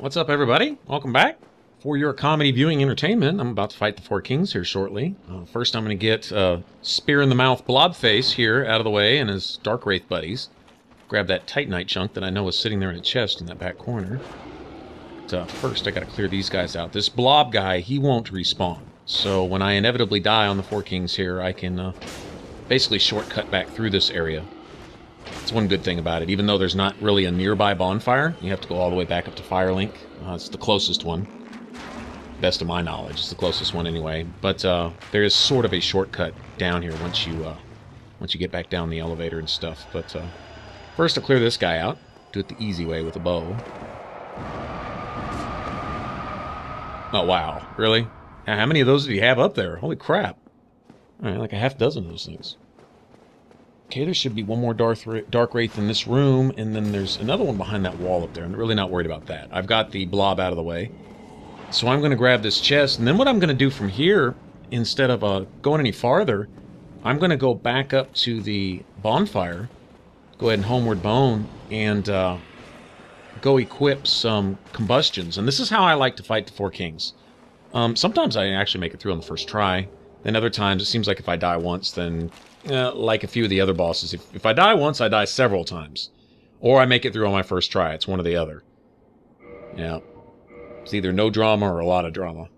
What's up, everybody? Welcome back. For your comedy viewing entertainment, I'm about to fight the four kings here shortly. First, I'm going to get Spear in the Mouth Blobface here out of the way and his Darkwraith buddies. Grab that Titanite chunk that I know is sitting there in a chest in that back corner. But first, I got to clear these guys out. This blob guy, he won't respawn. So when I inevitably die on the four kings here, I can basically shortcut back through this area. That's one good thing about it. Even though there's not really a nearby bonfire, you have to go all the way back up to Firelink. It's the closest one. Best of my knowledge, it's the closest one anyway. But there is sort of a shortcut down here once you get back down the elevator and stuff. But first, I'll clear this guy out. Do it the easy way with a bow. Oh wow, really? How many of those do you have up there? Holy crap! All right, like a half dozen of those things. Okay, there should be one more Darkwraith in this room, and then there's another one behind that wall up there. I'm really not worried about that. I've got the blob out of the way. So I'm going to grab this chest, and then what I'm going to do from here, instead of going any farther, I'm going to go back up to the bonfire, go ahead and homeward bone, and go equip some combustions. And this is how I like to fight the four kings. Sometimes I actually make it through on the first try. Then other times, it seems like if I die once, then... like a few of the other bosses. If I die once, I die several times. Or I make it through on my first try. It's one or the other. Yeah. It's either no drama or a lot of drama.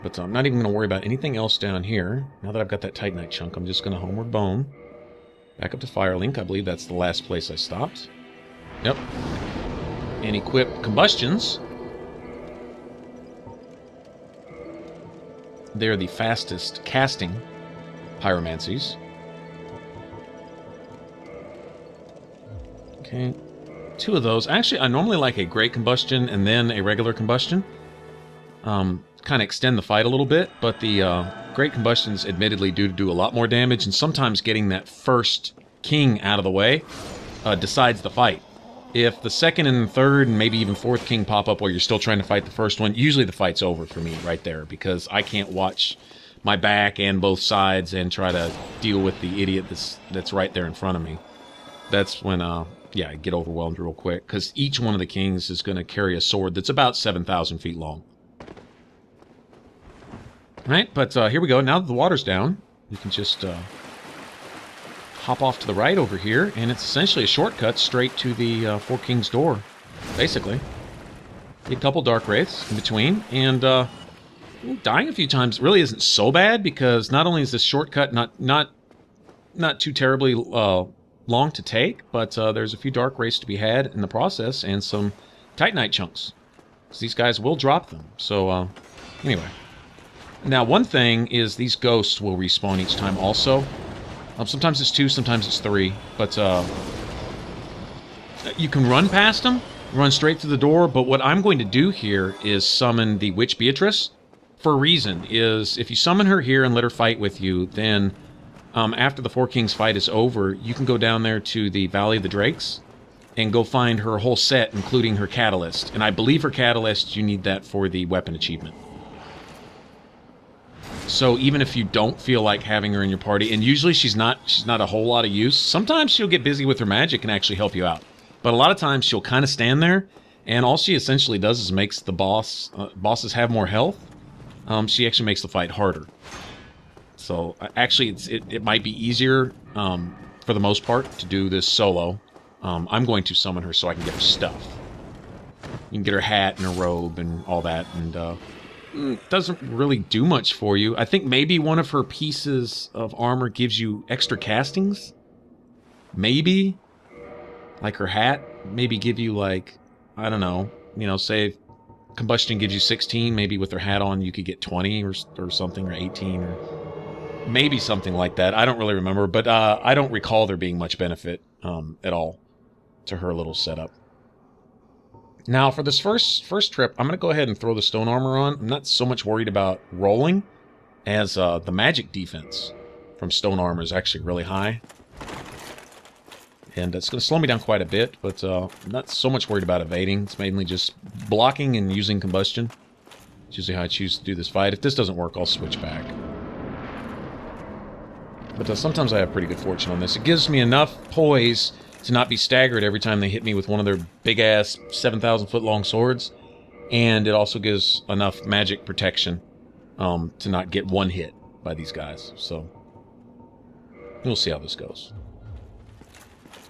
But I'm not even going to worry about anything else down here. Now that I've got that Titanite chunk, I'm just going to homeward bone. Back up to Firelink. I believe that's the last place I stopped. Yep. And equip combustions. They're the fastest casting pyromancies. Okay, 2 of those. Actually, I normally like a great combustion and then a regular combustion. Kind of extend the fight a little bit, but the great combustions admittedly do a lot more damage, and sometimes getting that first king out of the way decides the fight. If the second and third and maybe even fourth king pop up while you're still trying to fight the first one, usually the fight's over for me right there, because I can't watch my back and both sides and try to deal with the idiot that's right there in front of me. That's when, yeah, I get overwhelmed real quick, because each one of the kings is going to carry a sword that's about 7,000 feet long. Alright, but here we go. Now that the water's down, we can just... hop off to the right over here, and it's essentially a shortcut straight to the Four Kings door, basically. Get a couple Darkwraiths in between, and dying a few times really isn't so bad, because not only is this shortcut not too terribly long to take, but there's a few Darkwraiths to be had in the process, and some Titanite chunks. So these guys will drop them. So, anyway. Now, one thing is these ghosts will respawn each time also. Sometimes it's 2, sometimes it's 3, but you can run past them, run straight through the door, but what I'm going to do here is summon the Witch Beatrice. For a reason, is if you summon her here and let her fight with you, then after the Four Kings fight is over, you can go down there to the Valley of the Drakes and go find her whole set, including her catalyst. And I believe her catalyst, you need that for the weapon achievement. So even if you don't feel like having her in your party, and usually she's not a whole lot of use, sometimes she'll get busy with her magic and actually help you out. But a lot of times she'll kind of stand there, and all she essentially does is makes the bosses have more health. She actually makes the fight harder. So actually it might be easier for the most part to do this solo. I'm going to summon her so I can get her stuff. You can get her hat and her robe and all that, and doesn't really do much for you. I think maybe one of her pieces of armor gives you extra castings. Maybe. Like her hat. Maybe give you, like, I don't know. You know, say combustion gives you 16. Maybe with her hat on you could get 20 or something, or 18. Or maybe something like that. I don't really remember. But I don't recall there being much benefit at all to her little setup. Now, for this first trip, I'm going to go ahead and throw the stone armor on. I'm not so much worried about rolling, as the magic defense from stone armor is actually really high. And it's going to slow me down quite a bit, but I'm not so much worried about evading. It's mainly just blocking and using combustion. It's usually how I choose to do this fight. If this doesn't work, I'll switch back. But sometimes I have pretty good fortune on this. It gives me enough poise to not be staggered every time they hit me with one of their big-ass 7,000-foot-long swords. And it also gives enough magic protection to not get one hit by these guys. So, we'll see how this goes.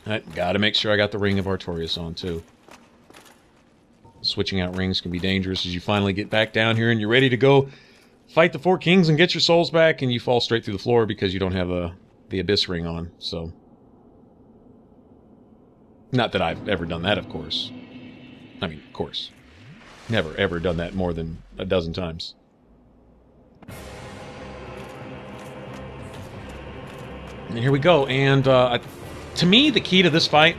Alright, gotta make sure I got the Ring of Artorias on, too. Switching out rings can be dangerous as you finally get back down here and you're ready to go fight the 4 kings and get your souls back, and you fall straight through the floor because you don't have the Abyss ring on, so... Not that I've ever done that, of course. I mean, of course. Never, ever done that more than a dozen times. And here we go, and to me, the key to this fight,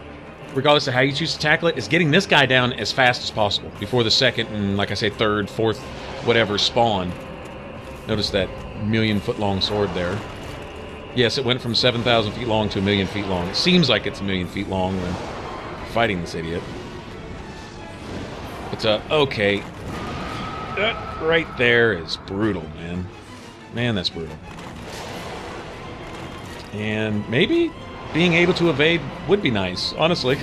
regardless of how you choose to tackle it, is getting this guy down as fast as possible before the second and, like I say, third, fourth, whatever spawn. Notice that million-foot-long sword there. Yes, it went from 7,000 feet long to 1,000,000 feet long. It seems like it's 1,000,000 feet long when fighting this idiot. But, okay. That right there is brutal, man. Man, that's brutal. And maybe being able to evade would be nice, honestly.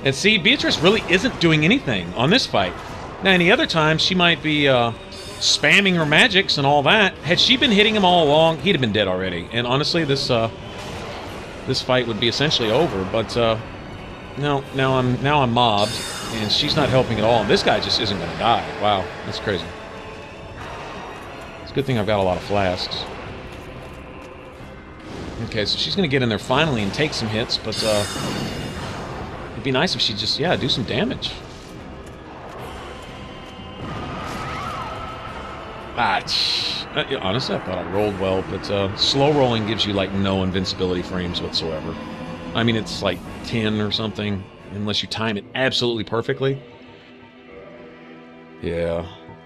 And see, Beatrice really isn't doing anything on this fight. Now, any other time, she might be spamming her magics and all that. Had she been hitting him all along, he'd have been dead already. And honestly, this fight would be essentially over. But no, now I'm mobbed, and she's not helping at all. And this guy just isn't going to die. Wow, that's crazy. It's a good thing I've got a lot of flasks. Okay, so she's going to get in there finally and take some hits, but it'd be nice if she'd just, yeah, do some damage. Honestly, I thought I rolled well, but slow rolling gives you, like, no invincibility frames whatsoever. I mean, it's like 10 or something, unless you time it absolutely perfectly. Yeah,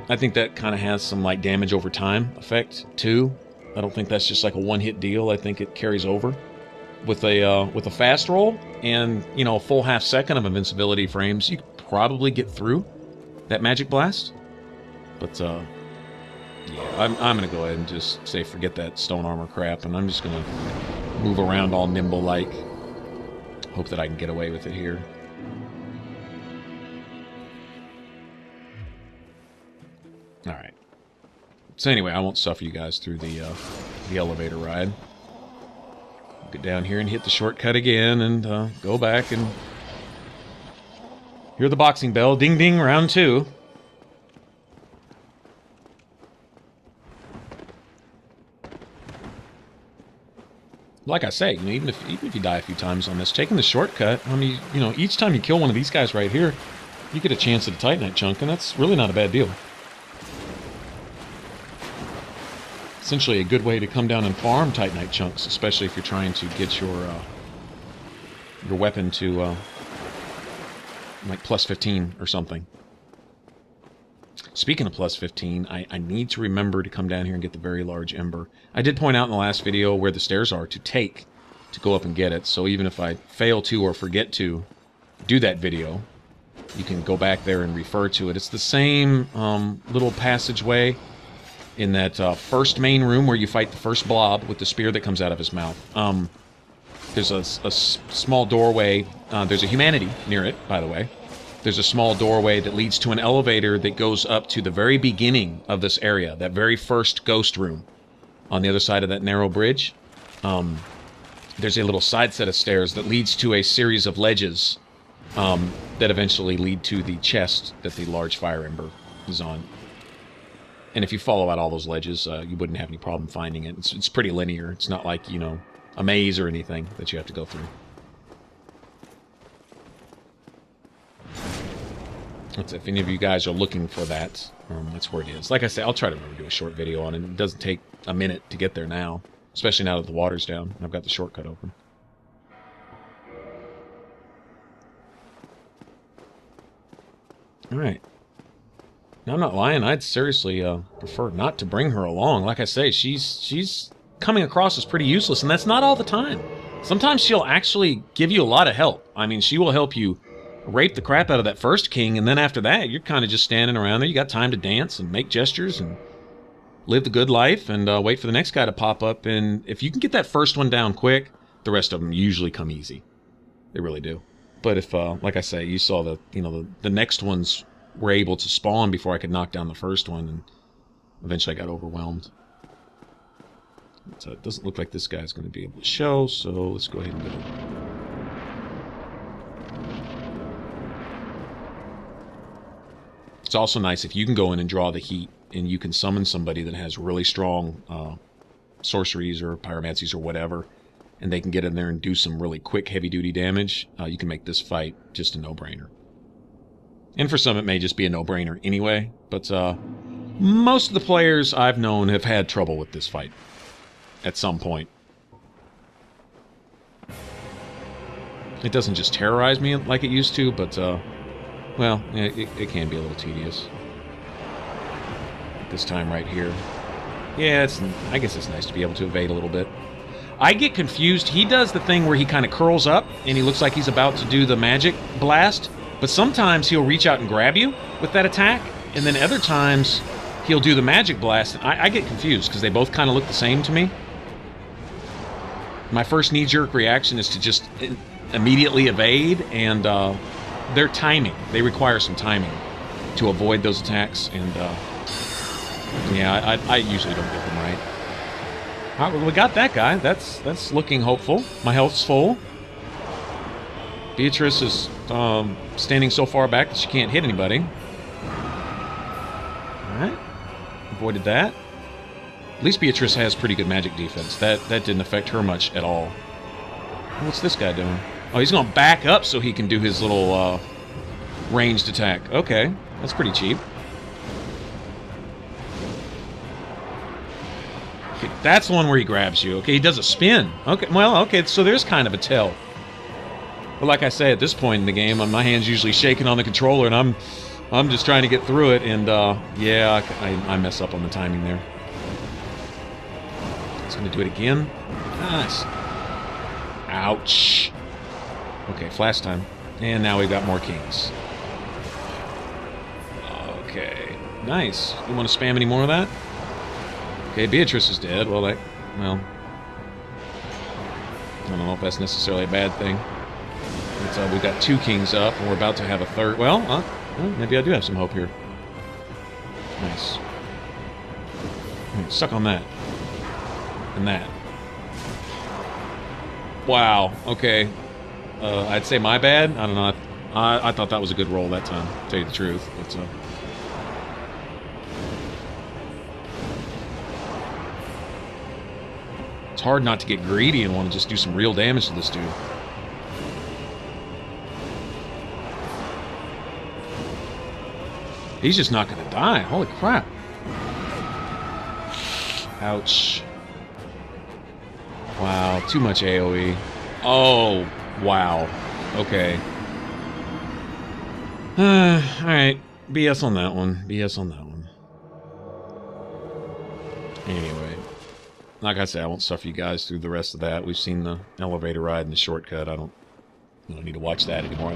I think that kind of has some, like, damage over time effect, too. I don't think that's just like a one-hit deal. I think it carries over with a fast roll and, you know, a full half second of invincibility frames. You could probably get through that magic blast, but yeah, I'm gonna go ahead and just say forget that stone armor crap, and I'm just gonna move around all nimble like. Hope that I can get away with it here. All right. So anyway, I won't suffer you guys through the elevator ride. Get down here and hit the shortcut again, and go back and hear the boxing bell. Ding ding, round 2. Like I say, you know, even if you die a few times on this, taking the shortcut, I mean, you know, each time you kill one of these guys right here, you get a chance at a Titanite chunk, and that's really not a bad deal. Essentially a good way to come down and farm Titanite chunks, especially if you're trying to get your weapon to like plus 15 or something. Speaking of plus 15, I need to remember to come down here and get the very large ember. I did point out in the last video where the stairs are to go up and get it, so even if I fail to or forget to do that video, you can go back there and refer to it. It's the same little passageway in that first main room where you fight the first blob with the spear that comes out of his mouth. There's a small doorway. There's a humanity near it, by the way. There's a small doorway that leads to an elevator that goes up to the very beginning of this area, that very first ghost room on the other side of that narrow bridge. There's a little side set of stairs that leads to a series of ledges that eventually lead to the chest that the large fire ember is on. And if you follow out all those ledges, you wouldn't have any problem finding it. It's pretty linear. It's not like, you know, a maze or anything that you have to go through. If any of you guys are looking for that, that's where it is. Like I said, I'll try to remember to do a short video on it. It doesn't take a minute to get there now, especially now that the water's down and I've got the shortcut open. Alright. Now, I'm not lying. I'd seriously prefer not to bring her along. Like I say, she's coming across as pretty useless, and that's not all the time. Sometimes she'll actually give you a lot of help. I mean, she will help you rape the crap out of that first king, and then after that, you're kind of just standing around there. You got time to dance and make gestures and live the good life and wait for the next guy to pop up. And if you can get that first one down quick, the rest of them usually come easy. They really do. But if, like I say, you saw the next ones were able to spawn before I could knock down the first one, and eventually I got overwhelmed. So it doesn't look like this guy's going to be able to show, so let's go ahead and go. It's also nice if you can go in and draw the heat, and you can summon somebody that has really strong sorceries or pyromancies or whatever, and they can get in there and do some really quick heavy-duty damage. You can make this fight just a no-brainer. And for some it may just be a no-brainer anyway, but most of the players I've known have had trouble with this fight at some point. It doesn't just terrorize me like it used to, but, well, it can be a little tedious. This time right here. Yeah, I guess it's nice to be able to evade a little bit. I get confused. He does the thing where he kind of curls up, and he looks like he's about to do the magic blast, but sometimes he'll reach out and grab you with that attack, and then other times he'll do the magic blast, and I get confused, because they both kind of look the same to me. My first knee-jerk reaction is to just immediately evade, and their timing. They require some timing to avoid those attacks, and yeah, I usually don't get them right. All right, well, we got that guy. That's looking hopeful. My health's full. Beatrice is standing so far back that she can't hit anybody. Alright. Avoided that. At least Beatrice has pretty good magic defense. That didn't affect her much at all. What's this guy doing? Oh, he's going to back up so he can do his little ranged attack. Okay, that's pretty cheap. Okay, that's the one where he grabs you. Okay, he does a spin. Okay, well, okay, so there's kind of a tell. But like I say, at this point in the game, my hand's usually shaking on the controller, and I'm just trying to get through it, and yeah, I mess up on the timing there. It's going to do it again. Nice. Ouch. Okay, flash time. And now we've got more kings. Okay, nice. You want to spam any more of that? Okay, Beatrice is dead. Well, well, I don't know if that's necessarily a bad thing. We've got 2 kings up, and we're about to have a third. Well, maybe I do have some hope here. Nice. Suck on that. And that. Wow, okay. I'd say my bad. I don't know. I thought that was a good roll that time, to tell you the truth. But, it's hard not to get greedy and want to just do some real damage to this dude. He's just not going to die. Holy crap. Ouch. Wow, too much AoE. Oh, wow. Okay. Alright. BS on that one. BS on that one. Anyway. Like I said, I won't suffer you guys through the rest of that. We've seen the elevator ride and the shortcut. I don't need to watch that anymore.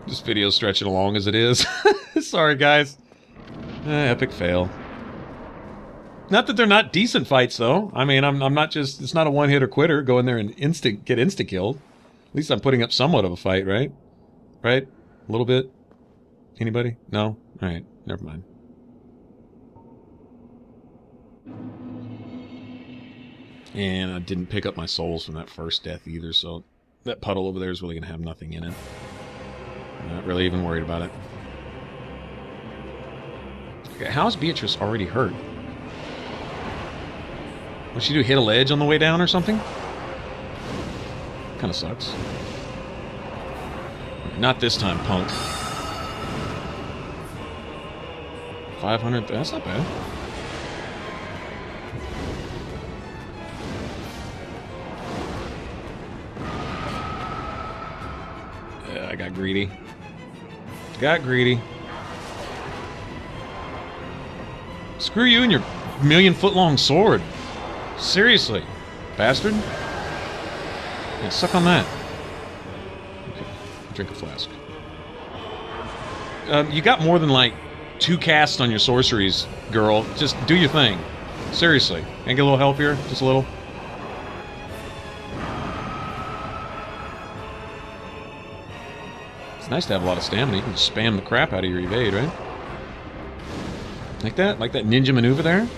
This video's stretching along as it is. Sorry, guys. Epic fail. Not that they're not decent fights, though. I mean, I'm not just... It's not a one-hitter quitter. Go in there and get insta-killed. At least I'm putting up somewhat of a fight, right? Right? A little bit? Anybody? No? Alright, never mind. And I didn't pick up my souls from that first death either, so that puddle over there is really going to have nothing in it. I'm not really even worried about it. Okay, how's Beatrice already hurt? What'd she do, hit a ledge on the way down or something? Kinda sucks. Not this time, punk. 500, that's not bad. Yeah, I got greedy. Got greedy. Screw you and your million-foot-long sword. Seriously, bastard. Yeah, suck on that. Okay, drink a flask. You got more than like 2 casts on your sorceries, girl. Just do your thing. Seriously. Can I get a little help here? Just a little? It's nice to have a lot of stamina. You can just spam the crap out of your evade, right? Like that? Like that ninja maneuver there?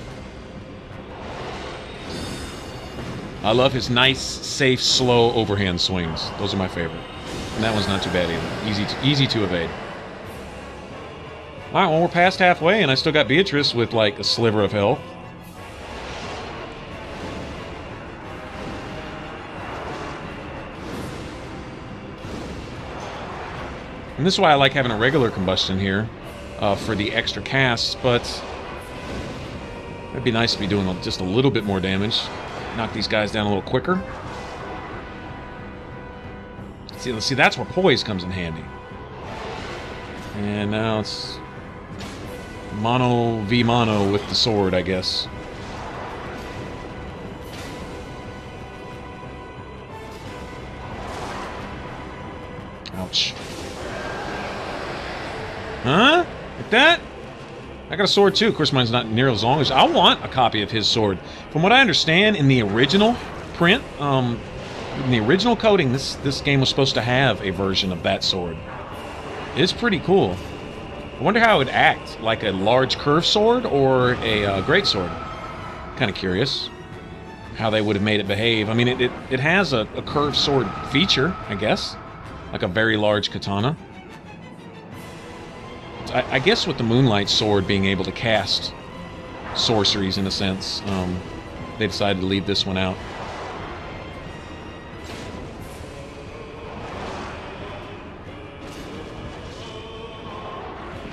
I love his nice, safe, slow overhand swings. Those are my favorite. And that one's not too bad either. Easy to evade. Alright, well, we're past halfway, and I still got Beatrice with, like, a sliver of health. And this is why I like having a regular combustion here, for the extra casts, but it'd be nice to be doing just a little bit more damage. Knock these guys down a little quicker. See, that's where poise comes in handy. And now it's mono v mono with the sword, I guess. Ouch. Huh? Like that? I got a sword too. Of course, mine's not near as long as... I want a copy of his sword. From what I understand, in the original print, in the original coding, this game was supposed to have a version of that sword. It's pretty cool. I wonder how it would act. Like a large curved sword or a great sword? Kind of curious how they would have made it behave. I mean, it has a curved sword feature, I guess. Like a very large katana. I guess with the Moonlight Sword being able to cast sorceries, in a sense, they decided to leave this one out.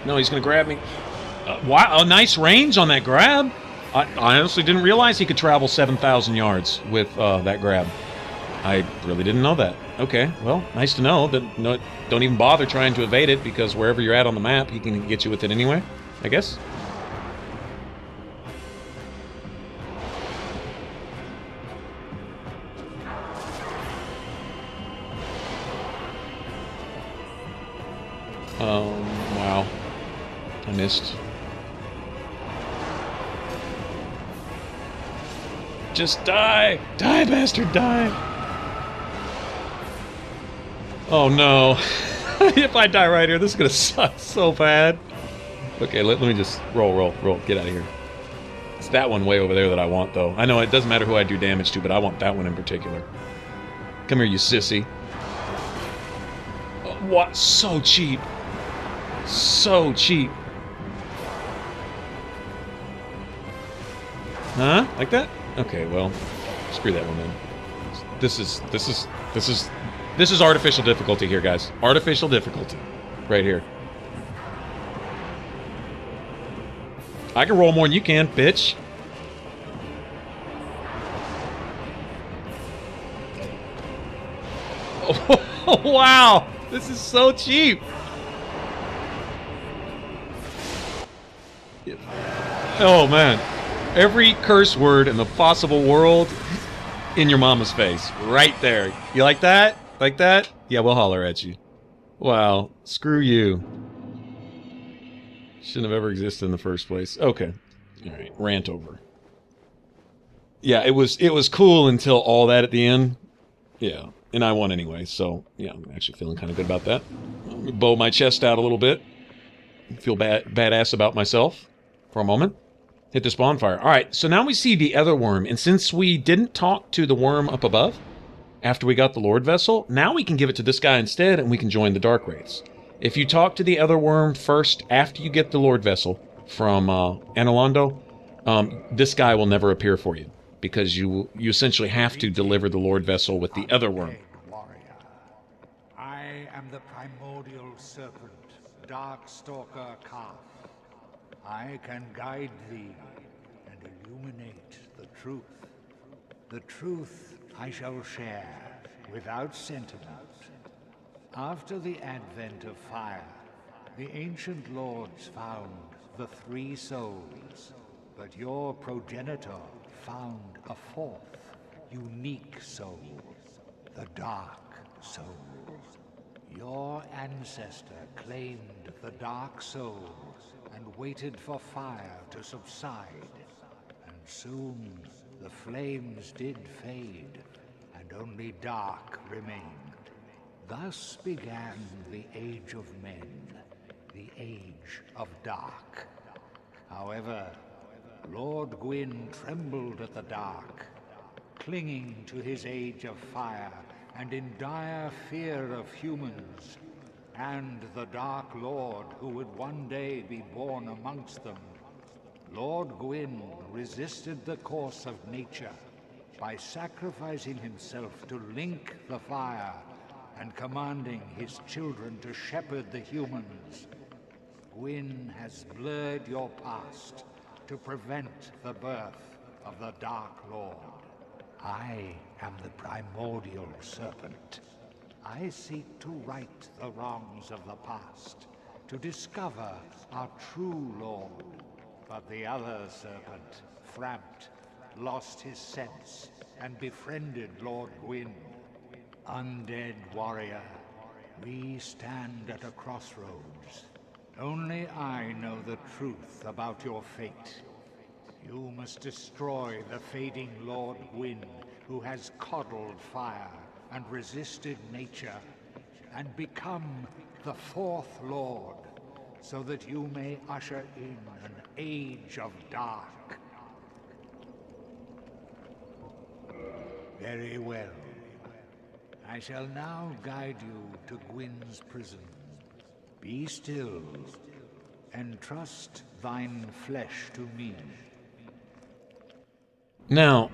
No, he's going to grab me. Wow, a nice range on that grab. I honestly didn't realize he could travel 7,000 yards with that grab. I really didn't know that. Okay, well, nice to know. Don't even bother trying to evade it, because wherever you're at on the map, he can get you with it anyway, I guess. Wow. I missed. Just die! Die, bastard, die! Oh no. If I die right here, this is gonna suck so bad. Okay, let me just roll. Get out of here. It's that one way over there that I want, though. I know it doesn't matter who I do damage to, but I want that one in particular. Come here, you sissy. Oh, what? So cheap. So cheap. Huh? Like that? Okay, well, screw that one then. This is artificial difficulty here, guys. Artificial difficulty. Right here. I can roll more than you can, bitch. Oh, wow! This is so cheap! Oh, man. Every curse word in the possible world in your mama's face. Right there. You like that? Like that? Yeah, we'll holler at you. Wow. Screw you. Shouldn't have ever existed in the first place. Okay. Alright, rant over. Yeah, it was cool until all that at the end. Yeah. And I won anyway, so yeah, I'm actually feeling kind of good about that. Let me bow my chest out a little bit. Feel badass about myself for a moment. Hit this bonfire. Alright, so now we see the other worm, and since we didn't talk to the worm up above after we got the Lord Vessel, now we can give it to this guy instead, and we can join the Darkwraiths. If you talk to the other worm first after you get the Lord Vessel from Analondo, this guy will never appear for you, because you essentially have to deliver the Lord Vessel with the other worm. Warrior, I am the primordial serpent, Darkstalker Calf. I can guide thee and illuminate the truth. The truth I shall share without sentiment. After the advent of fire, the ancient lords found the 3 souls, but your progenitor found a 4th, unique soul, the Dark Soul. Your ancestor claimed the Dark Soul and waited for fire to subside. And soon the flames did fade, and only dark remained. Thus began the Age of Men, the Age of Dark. However, Lord Gwyn trembled at the dark, clinging to his Age of Fire and in dire fear of humans, and the Dark Lord who would one day be born amongst them. Lord Gwyn resisted the course of nature by sacrificing himself to link the fire and commanding his children to shepherd the humans. Gwyn has blurred your past to prevent the birth of the Dark Lord. I am the primordial serpent. I seek to right the wrongs of the past, to discover our true Lord. But the other serpent, Frampt, lost his sense and befriended Lord Gwyn. Undead warrior, we stand at a crossroads. Only I know the truth about your fate. You must destroy the fading Lord Gwyn, who has coddled fire and resisted nature, and become the fourth Lord, so that you may usher in an Age of Dark. Very well. I shall now guide you to Gwyn's prison. Be still, and trust thine flesh to me. Now,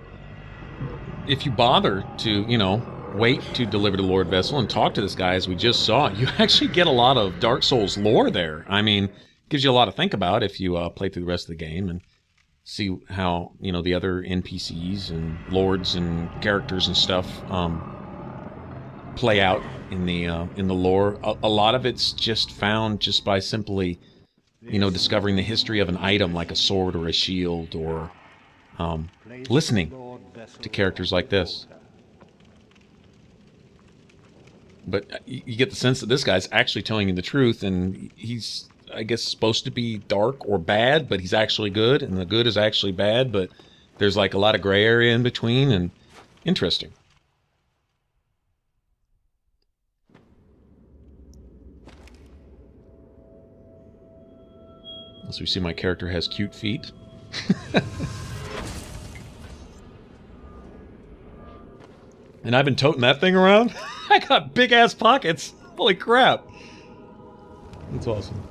if you bother to, you know, wait to deliver the Lord Vessel and talk to this guy, as we just saw, you actually get a lot of Dark Souls lore there. I mean, gives you a lot to think about if you play through the rest of the game and see how, you know, the other NPCs and lords and characters and stuff play out in the lore. A lot of it's just found just by simply, you know, discovering the history of an item like a sword or a shield, or listening to characters like this. But you get the sense that this guy's actually telling you the truth, and he's, I guess, supposed to be dark or bad, but he's actually good, and the good is actually bad, but there's like a lot of gray area in between, and interesting. As we see, my character has cute feet. And I've been toting that thing around. I got big-ass pockets. Holy crap. That's awesome.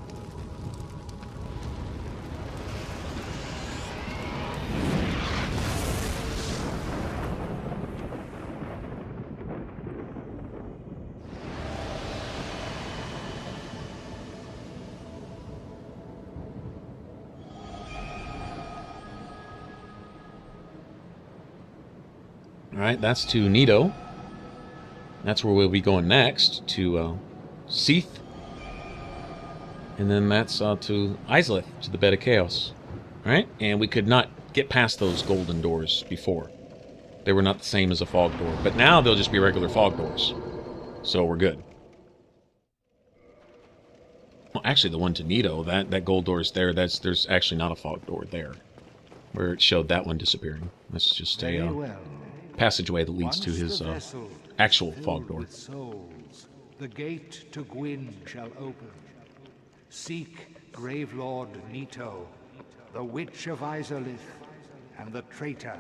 Alright, that's to Nito. That's where we'll be going next, to Seath. And then that's to Izalith, to the Bed of Chaos. Alright, and we could not get past those golden doors before. They were not the same as a fog door, but now they'll just be regular fog doors. So we're good. Well, actually, the one to Nito, that gold door is there. There's actually not a fog door there, where it showed that one disappearing. That's just a passageway that leads to his actual fog door. Souls, the gate to Gwyn shall open. Seek Gravelord Nito, the Witch of Izalith, and the traitor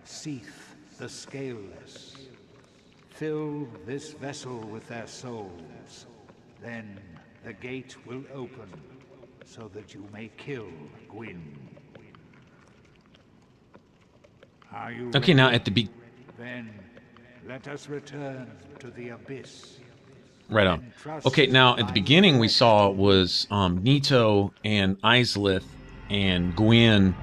Seath the Scaleless. Fill this vessel with their souls, then the gate will open, so that you may kill Gwyn. Are you okay, now at the Then let us return to the abyss. Right on. Okay, now at the beginning we saw was Nito and Izalith and Gwyn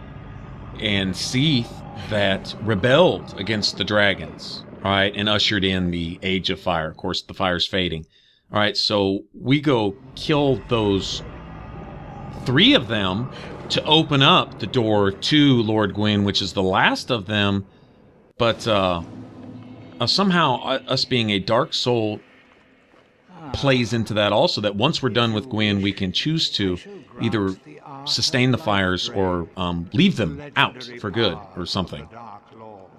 and Seath that rebelled against the dragons, right, and ushered in the Age of Fire. Of course, the fire's fading. All right, so we go kill those 3 of them to open up the door to Lord Gwyn, which is the last of them. But somehow us being a Dark Soul plays into that also, that once we're done with Gwyn, we can choose to either sustain the fires or leave them out for good or something. Dark Lord.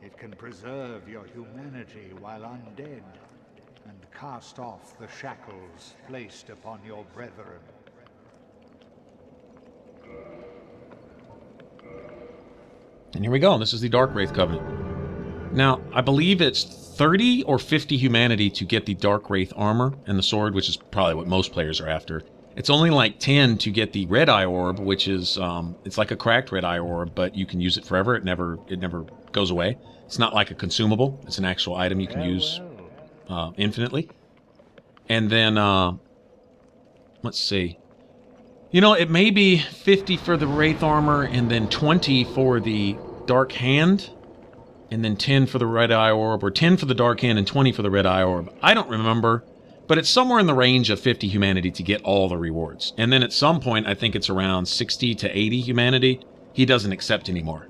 It can preserve your humanity while undead and cast off the shackles placed upon your brethren. And here we go. This is the Darkwraith Covenant. Now, I believe it's 30 or 50 humanity to get the Darkwraith armor and the sword, which is probably what most players are after. It's only like 10 to get the Red Eye Orb, which is, it's like a cracked Red Eye Orb, but you can use it forever. It never goes away. It's not like a consumable. It's an actual item you can use infinitely. And then, let's see. You know, it may be 50 for the Wraith armor, and then 20 for the Dark Hand, and then 10 for the Red Eye Orb, or 10 for the Dark Hand and 20 for the Red Eye Orb. I don't remember, but it's somewhere in the range of 50 humanity to get all the rewards. And then at some point, I think it's around 60 to 80 humanity, he doesn't accept anymore.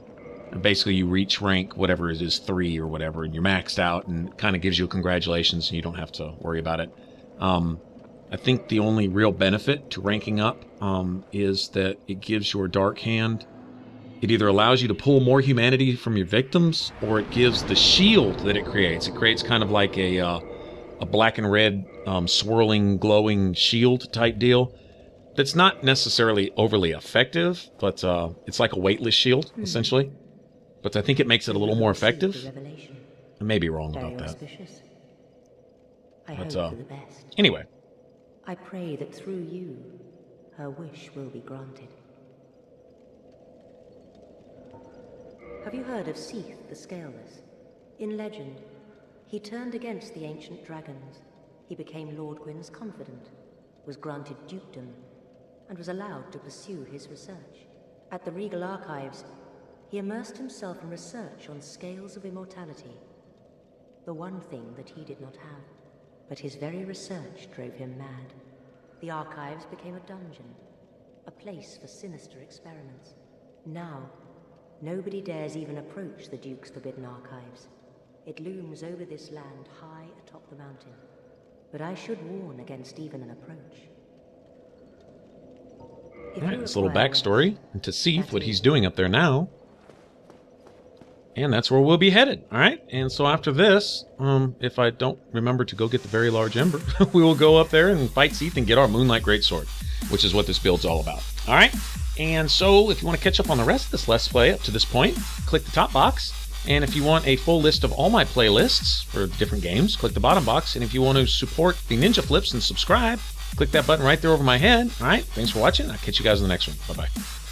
And basically, you reach rank, whatever it is, 3 or whatever, and you're maxed out, and kind of gives you a congratulations, and you don't have to worry about it. I think the only real benefit to ranking up is that it gives your Dark Hand... It either allows you to pull more humanity from your victims, or it gives the shield that it creates. It creates kind of like a black and red swirling, glowing shield type deal. That's not necessarily overly effective, but it's like a weightless shield, essentially. But I think it makes it a little more effective. I may be wrong about that. But anyway. I pray that through you, her wish will be granted. Have you heard of Seath the Scaleless? In legend, he turned against the ancient dragons. He became Lord Gwyn's confidant, was granted dukedom, and was allowed to pursue his research. At the Regal Archives, he immersed himself in research on scales of immortality, the one thing that he did not have. But his very research drove him mad. The Archives became a dungeon, a place for sinister experiments. Now, nobody dares even approach the Duke's forbidden archives. It looms over this land high atop the mountain. But I should warn against even an approach. Alright, this little backstory into Seath, what he's doing up there now. And that's where we'll be headed, alright? And so after this, if I don't remember to go get the very large ember, we will go up there and fight Seath and get our Moonlight Greatsword, which is what this build's all about, alright? And so, if you want to catch up on the rest of this Let's Play up to this point, click the top box. And if you want a full list of all my playlists for different games, click the bottom box. And if you want to support the Ninja Flips and subscribe, click that button right there over my head. All right, thanks for watching. I'll catch you guys in the next one. Bye-bye.